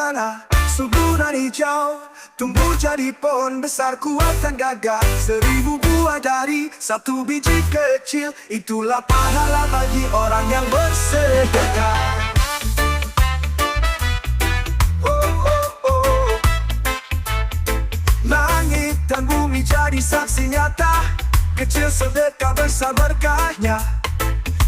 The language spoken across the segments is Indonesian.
tanah subur dan hijau, tumbuh jadi pohon besar kuat dan gagah. 1000 buah dari satu biji kecil, itulah pahala bagi orang yang bersedekah. Oh, oh, oh. Langit dan bumi jadi saksi nyata, kecil sedekah besar berkahnya.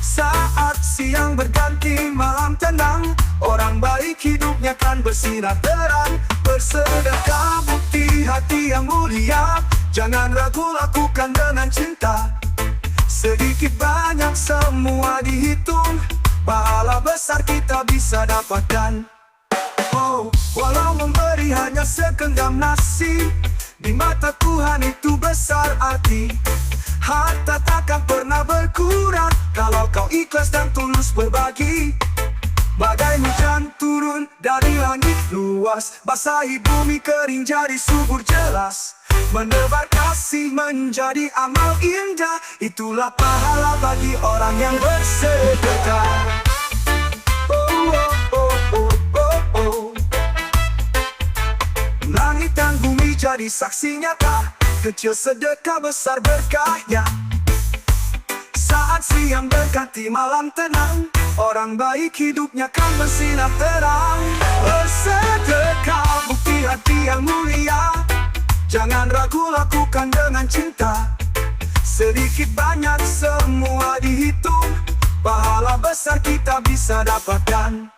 Saat siang berganti malam tenang, orang baik hidupnya kan bersinar terang. Bersedekah bukti hati yang mulia, jangan ragu lakukan dengan cinta. Sedikit banyak semua dihitung, pahala besar kita bisa dapatkan. Oh, walau memberi hanya segenggam nasi, di mata Tuhan itu besar arti. Harta takkan pernah berkurang kalau kau ikhlas dan tulus berbagi. Bagai hujan turun dari langit luas, basahi bumi kering jadi subur jelas. Menebar kasih menjadi amal indah, itulah pahala bagi orang yang bersedekah. Oh, oh, oh, oh, oh, oh. Langit dan bumi jadi saksi nyata, kecil sedekah besar berkahnya. Saat siang berganti malam tenang, orang baik hidupnya kan bersinar terang. Bersedekah bukti hati yang mulia, jangan ragu lakukan dengan cinta. Sedikit banyak semua dihitung, pahala besar kita bisa dapatkan.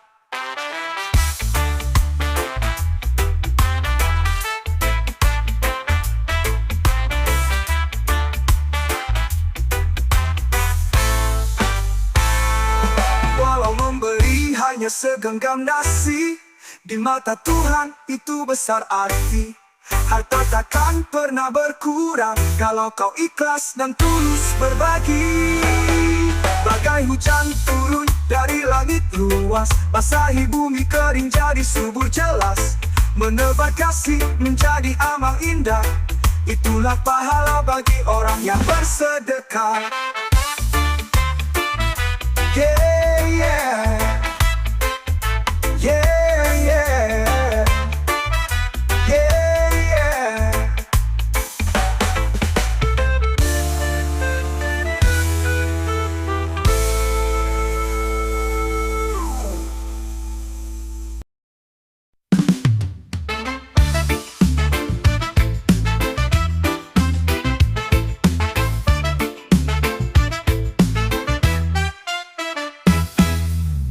Hanya segenggam nasi, di mata Tuhan itu besar arti. Harta takkan pernah berkurang kalau kau ikhlas dan tulus berbagi. Bagai hujan turun dari langit luas, basahi bumi kering jadi subur jelas. Menebar kasih menjadi amal indah, itulah pahala bagi orang yang bersedekah. Yeah, yeah. Yeah, yeah, yeah, yeah.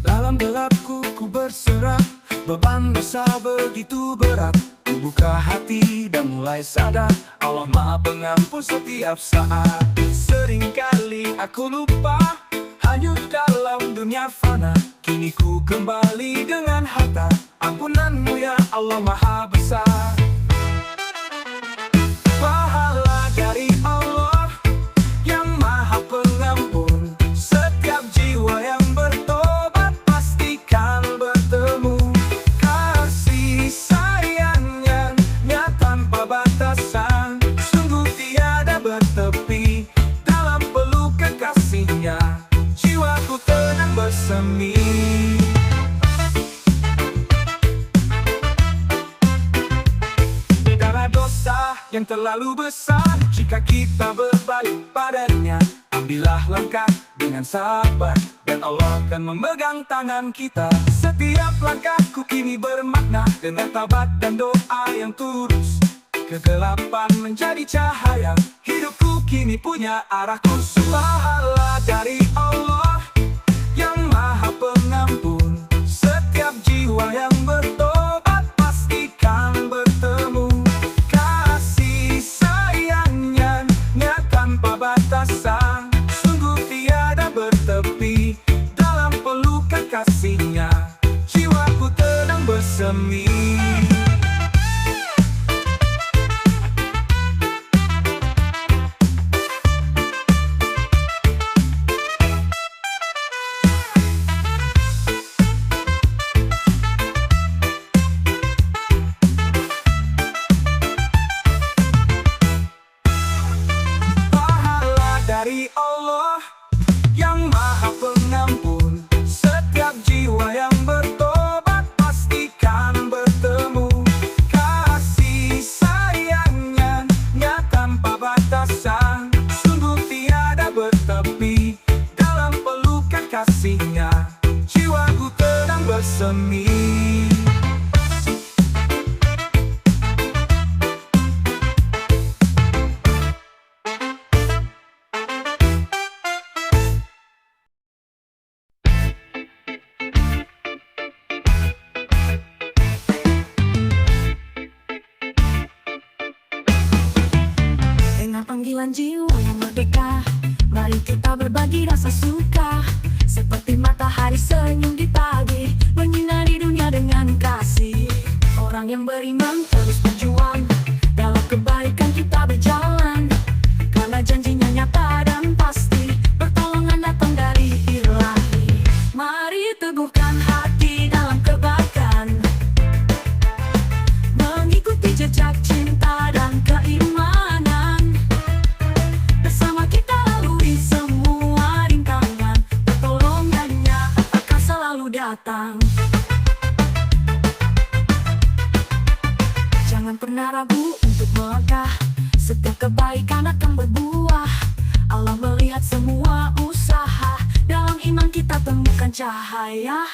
Dalam gelapku ku berserah, beban dosa begitu berat. Ku buka hati dan mulai sadar, Allah Maha Pengampun setiap saat. Seringkali aku lupa, hanyut dalam dunia fana. Kini ku kembali dengan harta, ampunanmu ya Allah Maha Besar. Pahala dari Allah yang Maha Pengampun, setiap jiwa yang bertobat pastikan bertemu kasih sayangnya tanpa batasan. Sungguh tiada bertepi dalam peluk kekasihnya, jiwaku tenang bersemi. Karena dosa yang terlalu besar, jika kita berbalik padanya, ambillah langkah dengan sabar, dan Allah akan memegang tangan kita. Setiap langkahku kini bermakna, dengan taubat dan doa yang tulus. Kegelapan menjadi cahaya, hidupku kini punya arah khusus. Pahala dari Allah yang Maha Pengampun, setiap jiwa yang bertobat pastikan bertemu kasih sayangnya tanpa batasan. Sungguh tiada bertepi dalam peluk kasihnya, jiwaku tenang bersemi. Dari Allah yang Maha Pengampun, setiap jiwa yang bertobat pastikan bertemu kumpulan jiwa yang merdeka. Mari kita berbagi rasa suka, seperti matahari senyum di pagi, menyinari dunia dengan kasih. Orang yang beriman terus berjuang, dalam kebaikan kita berjalan, karena janjinya nyata dan pasti, pertolongan datang dari Ilahi. Mari teguhkan hati dalam kebaikan, mengikuti jejak cinta dan keimanan. Bersama kita lalui semua rintangan, pertolongannya akan selalu datang. Jangan pernah ragu untuk melangkah, setiap kebaikan akan berbuah. Allah melihat semua usaha, dalam iman kita temukan cahaya.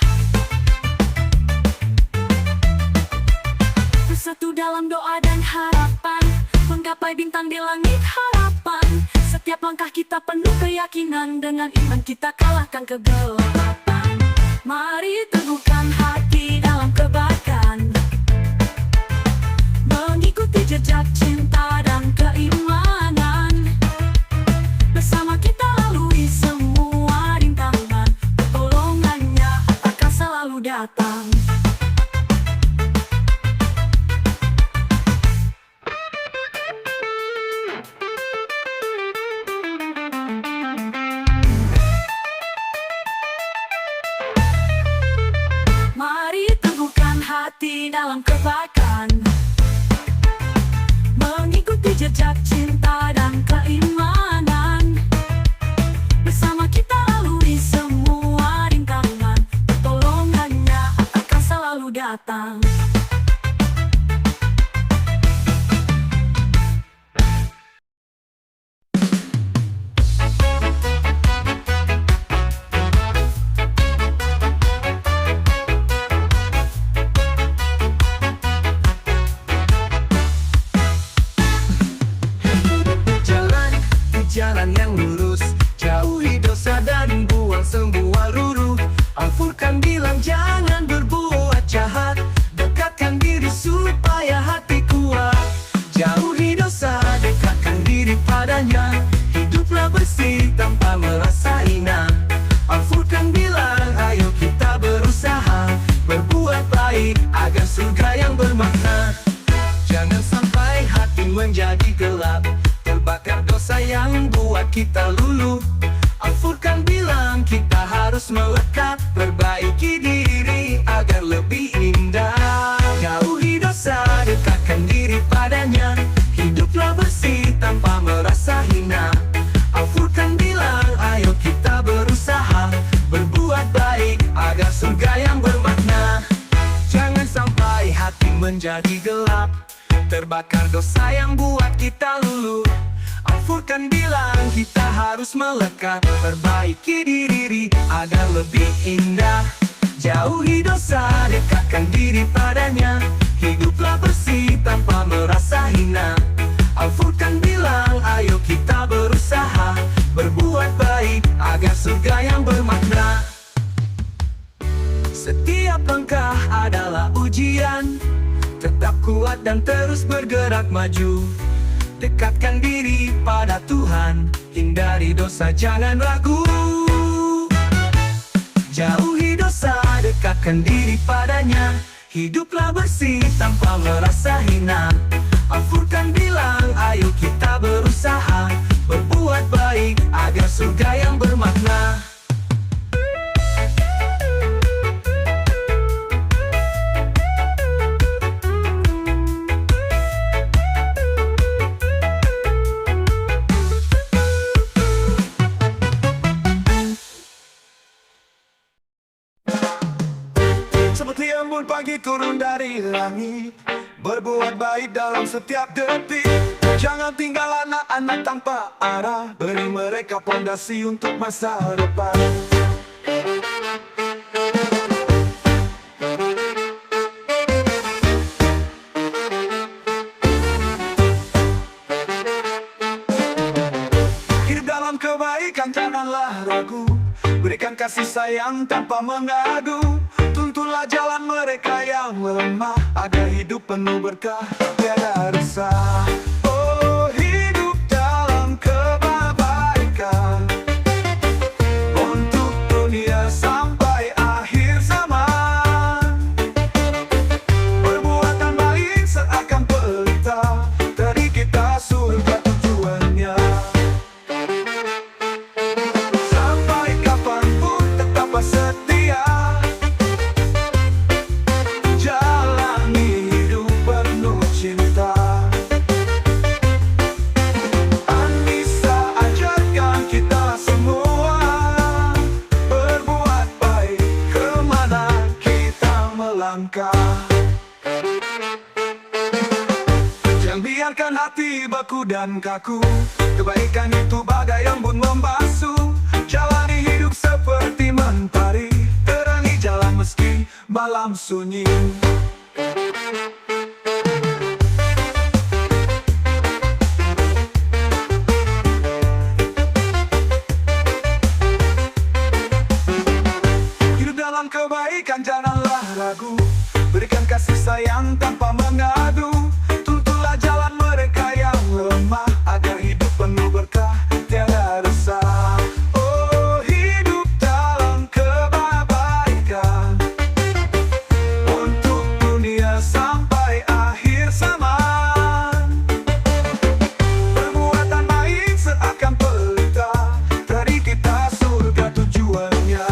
Bersatu dalam doa dan harapan, menggapai bintang di langit harapan. Setiap langkah kita penuh keyakinan, dengan iman kita kalahkan kegelapan. Mari teguhkan hati dalam kebaikan, mengikuti jejak cinta dan keimanan. Bersama kita lalui semua rintangan, pertolongannya akan selalu datang. Mari teguhkan hati dalam kebaikan, mengikuti jejak cinta dan keimanan. Bersama kita lalui semua rintangan, pertolongannya akan selalu datang. Jalan yang lurus, jauhi dosa dan buang semua ruru. Al-Furqan bilang jangan berbuat jahat, dekatkan diri supaya hati kuat. Jauhi dosa, dekatkan diri padanya, hiduplah bersih tanpa merasa hina. Al-Furqan bilang ayo kita berusaha, berbuat baik agar surga yang bermakna. Jangan sampai hati menjadi gelap, terbakar dosa yang buat kita luluh. Al-Furqan bilang kita harus melekat, perbaiki diri agar lebih indah. Jauhi dosa, dekatkan diri padanya, hiduplah bersih tanpa merasa hina. Al-Furqan bilang ayo kita berusaha, berbuat baik agar surga yang bermakna. Jangan sampai hati menjadi gelap, terbakar dosa yang buat kita luluh. Al-Furqan bilang kita harus melekat, perbaiki diri agar lebih indah. Jauhi dosa, dekatkan diri padanya, hiduplah bersih tanpa merasa hina. Al-Furqan bilang ayo kita berusaha, berbuat baik agar surga yang bermakna. Setiap langkah adalah ujian, tetap kuat dan terus bergerak maju. Dekatkan diri pada Tuhan, hindari dosa jangan ragu. Jauhi dosa, dekatkan diri padanya, hiduplah bersih tanpa merasa hina. Al-Furqan bilang ayo kita berusaha, berbuat baik agar surga yang bermakna. Seperti embun pagi turun dari langit, berbuat baik dalam setiap detik. Jangan tinggal anak-anak tanpa arah, beri mereka pondasi untuk masa depan. Hidup dalam kebaikan janganlah ragu, berikan kasih sayang tanpa mengadu. Tuntunlah jalan mereka yang lemah, agar hidup penuh berkah, tiada resah. Oh, hidup dalam dan kaku. Kebaikan itu bagai embun membasuh. Jalani hidup seperti mentari, terangi jalan meski malam sunyi. Hidup dalam kebaikan, janganlah ragu. Berikan kasih sayang tanpa mengadu. Tuntunlah jalan mereka yang lemah, agar hidup penuh berkah, tiada resah. Oh, hidup dalam kebaikan untuk dunia sampai akhir zaman. Perbuatan baik seakan pelita, dari kita surga tujuannya.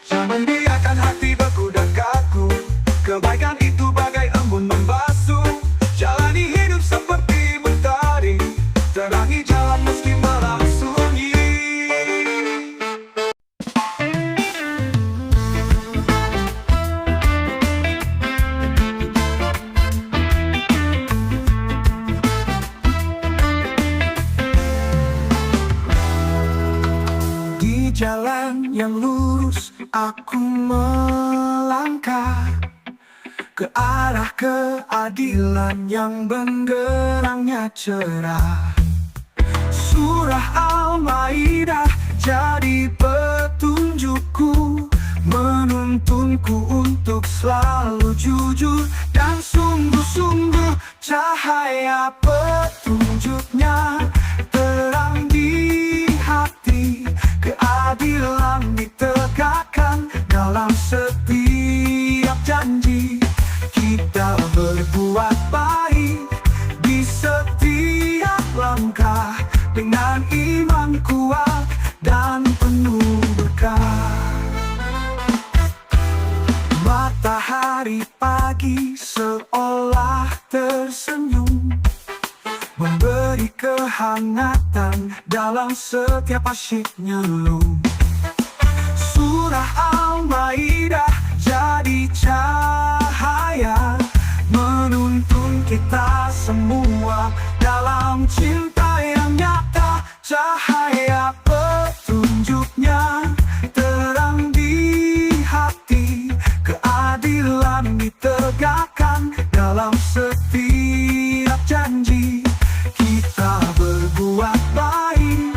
Jangan biarkan hati beku dan kaku. Kebaikan itu bagai embun membasuh. Jalani hidup seperti mentari, terangi jalan meski malam sunyi. Di jalan yang lurus aku melangkah, ke arah keadilan yang benderangnya cerah. Surah Al-Maidah jadi petunjukku, menuntunku untuk selalu jujur dan sungguh-sungguh. Cahaya petunjuknya terang di hati, keadilan ditegakkan dalam setiap janji. Kita berbuat baik di setiap langkah, dengan iman kuat dan penuh berkah. Matahari pagi seolah tersenyum, memberi kehangatan dalam setiap asyik nyeluh. Surah Al-Maidah jadi cahaya, menuntun kita semua dalam cinta yang nyata. Cahaya petunjuknya terang di hati, keadilan ditegakkan dalam setiap janji. Kita berbuat baik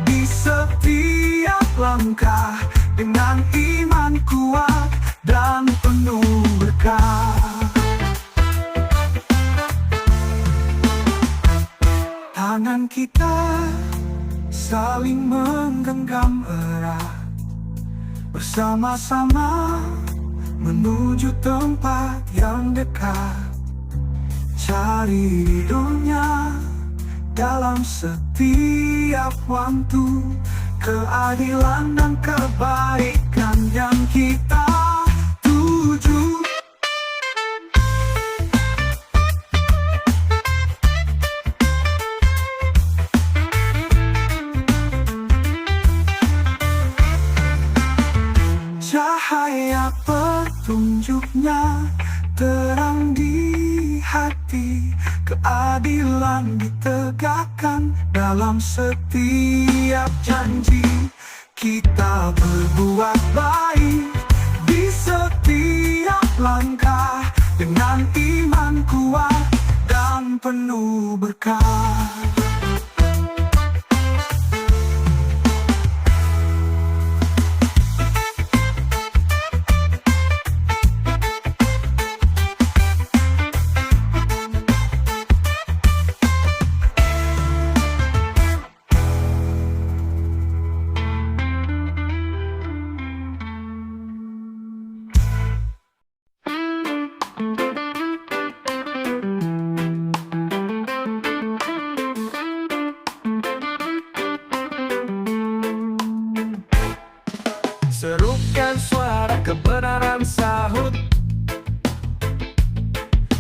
di setiap langkah, dengan iman kuat dan penuh berkah. Tangan kita saling menggenggam erat, bersama-sama menuju tempat yang dekat. Cari ridhonya dalam setiap waktu, keadilan dan kebaikan yang kita tuju. Cahaya petunjuknya terang di hati, keadilan ditegakkan dalam setiap janji. Kita berbuat baik di setiap langkah, dengan iman kuat dan penuh berkah. Serukan suara kebenaran sahut,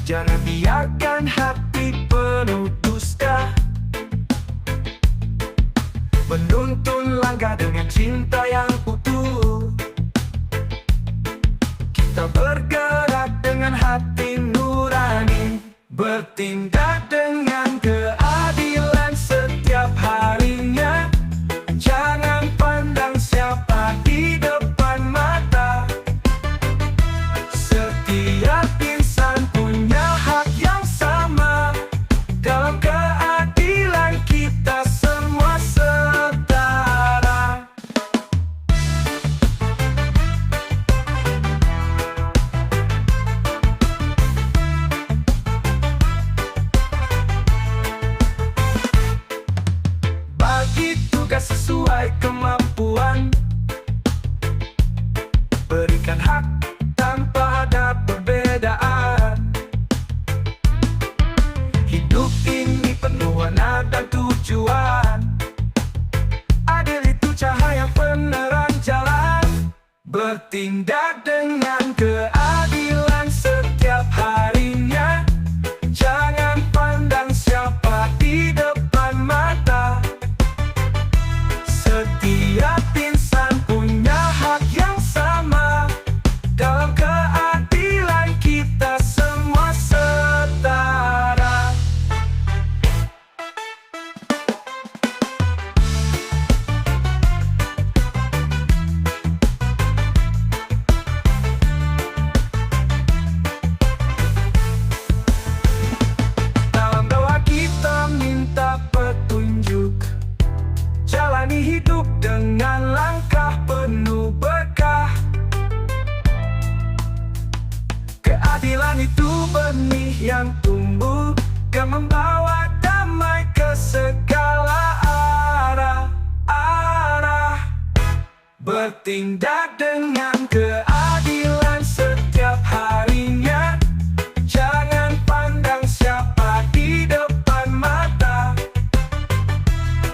jangan biarkan hati penuh dusta. pun langkah dengan cinta yang utuh. Kita bergerak dengan hati nurani, bertindak dengan keadilan setiap harinya. Jangan pandang siapa di depan mata. Setiap insan punya hak yang sama. Dalam keadilan kita semua setara. Bagi tugas sesuai kemampuan, berikan hak tanpa ada perbedaan. Hidup ini penuh warna dan tujuan. Adil itu cahaya penerang jalan. Bertindak dengan keadilan setiap harinya. Jangan pandang siapa di depan mata. Setiap insan punya hak yang sama. Dalam keadilan kita semua setara. Dalam doa kita minta petunjuk, jalani hidup dengan langkah penuh berkah. Keadilan itu benih yang tumbuh, yang membawa damai ke segala arah. Bertindak dengan keadilan setiap harinya. Jangan pandang siapa di depan mata.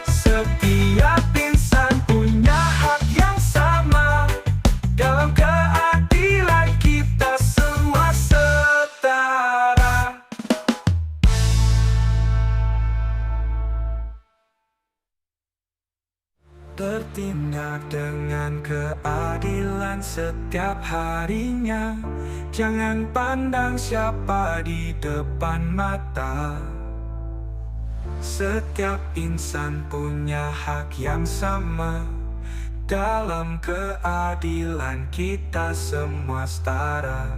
Setiap insan punya hak yang sama. Dalam keadilan kita semua setara. Bertindak dengan keadilan setiap harinya. Jangan pandang siapa di depan mata. Setiap insan punya hak yang sama. Dalam keadilan kita semua setara.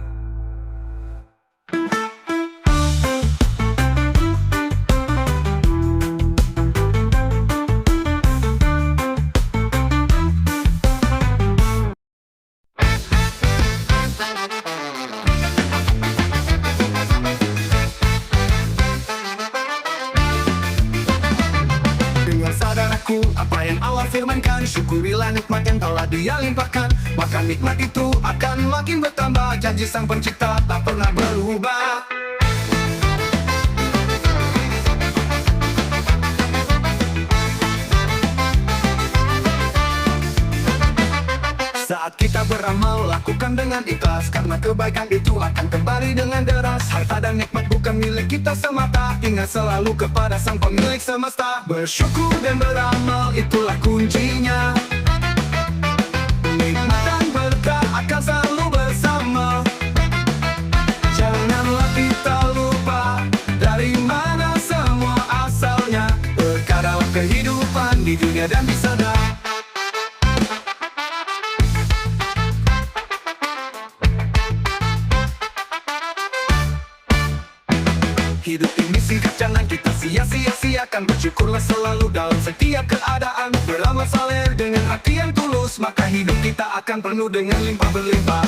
Dengan sadar aku apa yang Allah firmankan, syukurilah nikmat yang telah Dia limpahkan. Maka nikmat itu akan makin bertambah. Janji Sang Pencipta tak pernah berubah. Saat kita beramal, lakukan dengan ikhlas. Karena kebaikan itu akan kembali dengan deras. Harta dan nikmat bukan milik kita semata. Ingat selalu kepada Sang Pemilik semesta. Bersyukur dan beramal, itulah kuncinya. Nikmat dan berkah akan selalu bersama. Janganlah kita lupa dari mana semua asalnya. Berkah dalam kehidupan di dunia dan di sana. Hidup ini singkat, jangan kita sia-sia-siakan. Bersyukurlah selalu dalam setiap keadaan. Beramal saleh dengan hati yang tulus, maka hidup kita akan penuh dengan limpah berlimpah.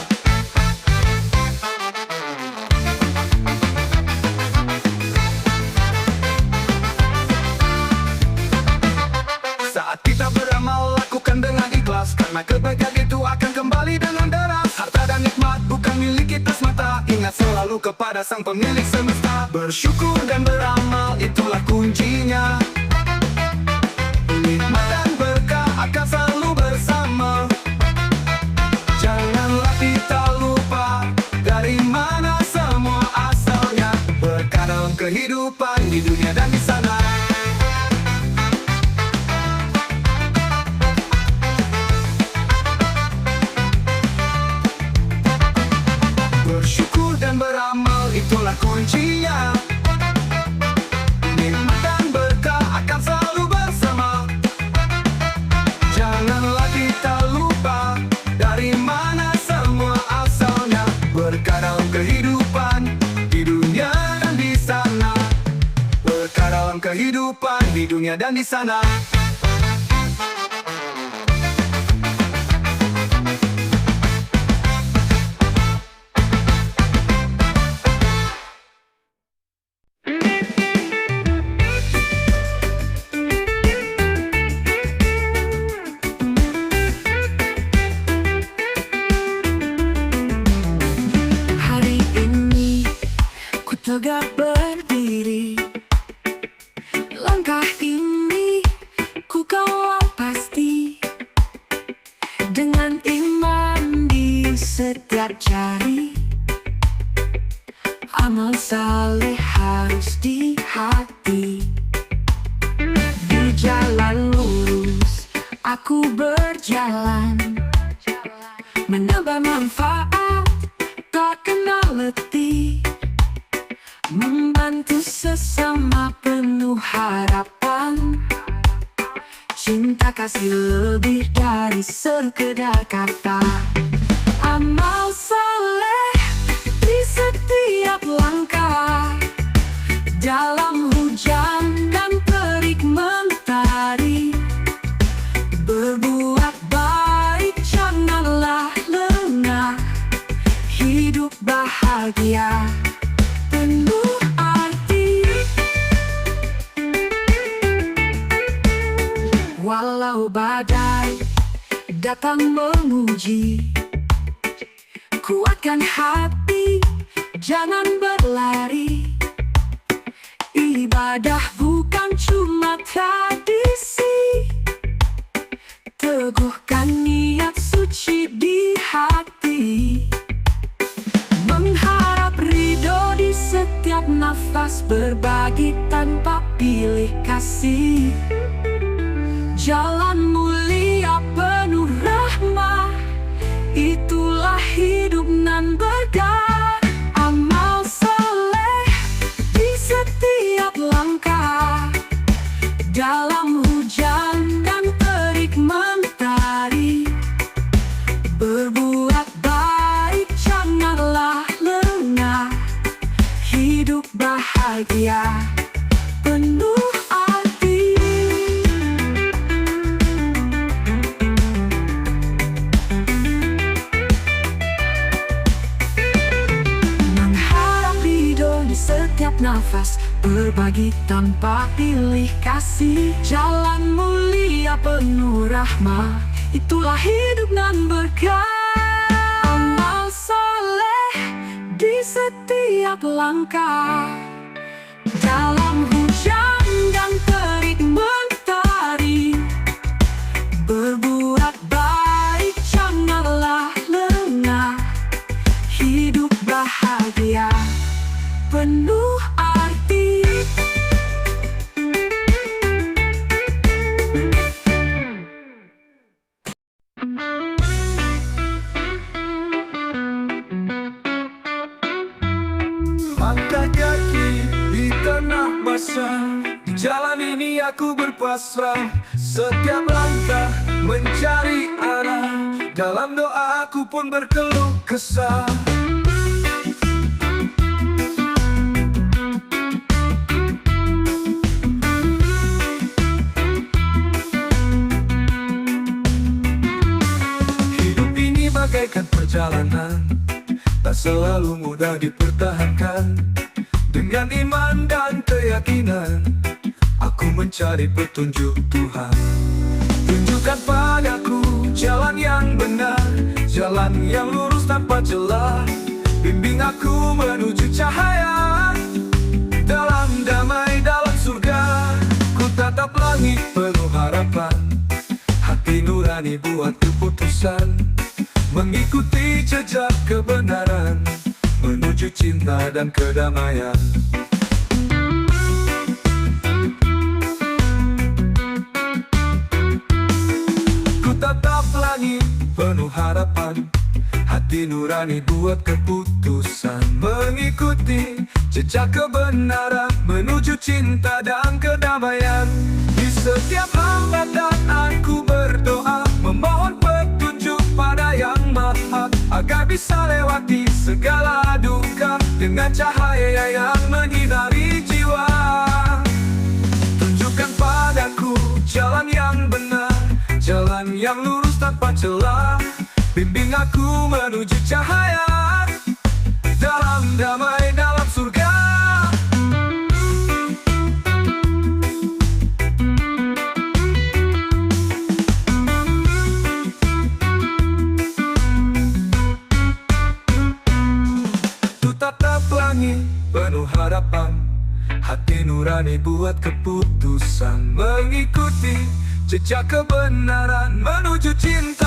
Saat kita beramal, lakukan dengan ikhlas. Karena kebaikan itu akan kembali dengan deras. Harta dan nikmat bukan milik kita semata. Ingat selalu kepada Sang Pemilik semesta. Bersyukur dan beramal, itulah kuncinya. Nikmat dan berkah akan selalu bersama. Janganlah kita lupa dari mana semua asalnya. Berkah dalam kehidupan di dunia dan di sana. di dunia dan di sana. Hari ini ku tegak berdiri, langkah ini ku kawal pasti, dengan iman di setiap jari. Amal saleh harus di hati. Di jalan lurus aku berjalan, menambah manfaat tak kenal letih, membantu sesama penuh harapan. Cinta kasih lebih dari sekedar kata. Amal saleh di setiap langkah, dalam hujan dan terik mentari. Berbuat baik janganlah lengah, hidup bahagia penuh arti. Walau badai datang menguji, kuatkan hati, jangan berlari. Ibadah bukan cuma tradisi, teguhkan niat suci di hati. Mengharap ridho di setiap nafas, berbagi tanpa pilih kasih. Jalan mulia penuh rahmah, itulah hidup nan berkah. Amal saleh di setiap langkah, dalam hujan dan terik mentari. Berbuat baik janganlah lengah, hidup bahagia penuh arti. Mengharap ridho di setiap nafas, berbagi tanpa pilih kasih. Jalan mulia penuh rahmah, itulah hidup nan berkah. Amal saleh di setiap langkah, dalam hujan dan terik mentari. Berbuat baik janganlah lengah, hidup bahagia penuh arti. Langkah kaki di tanah basah, di jalan ini aku berpasrah. Setiap langkah mencari arah, dalam doa aku pun berkeluh kesah. Hidup ini bagaikan perjalanan, tak selalu mudah dipertahankan. Dengan iman dan keyakinan, aku mencari petunjuk Tuhan. Tunjukkan padaku jalan yang benar, jalan yang lurus tanpa celah. Bimbing aku menuju cahaya, dalam damai dalam surga. Ku tatap langit penuh harapan, hati nurani buat keputusan, mengikuti jejak kebenaran, menuju cinta dan kedamaian. Ku tatap langit penuh harapan, hati nurani buat keputusan, mengikuti jejak kebenaran, menuju cinta dan kedamaian. Di setiap hambatan aku berdoa, memohon petunjuk pada Yang Maha, agar bisa lewati segala duka dengan cahaya yang menyinari jiwa. Tunjukkan yang lurus tanpa celah. Bimbing aku menuju cahaya, dalam damai, dalam surga. Ku tatap langit penuh harapan, hati nurani buat keputusan, mengikuti jejak kebenaran menuju cinta.